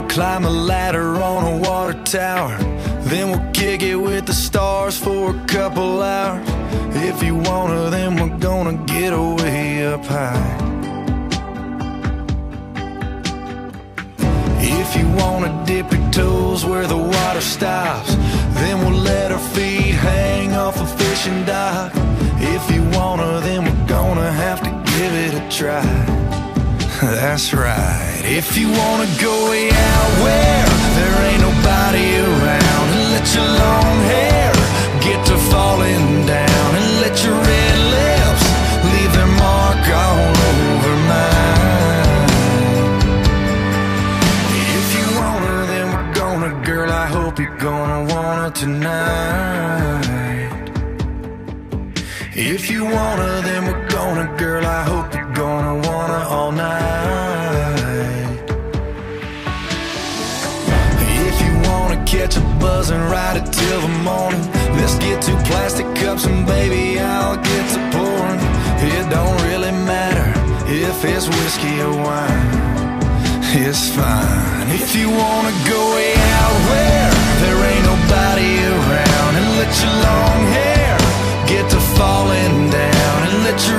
Climb the ladder on a water tower, then we'll kick it with the stars for a couple hours. If you wanna, then we're gonna get way up high. If you wanna dip your toes where the water stops, then we'll let our feet hang off a fishing dock. If you wanna, then we're gonna have to give it a try. That's right. If you wanna go way out where there ain't nobody around, and let your long hair get to falling down, and let your red lips leave their mark all over mine. If you wanna, then we're gonna, girl, I hope you're gonna wanna tonight. If you wanna, then we're gonna, girl, I hope you're gonna wanna all night. If you wanna catch a buzz and ride it till the morning, let's get two plastic cups and baby, I'll get to pouring. It don't really matter if it's whiskey or wine, it's fine. If you wanna go way out where there ain't nobody around, and let your long hair get to falling down, and let your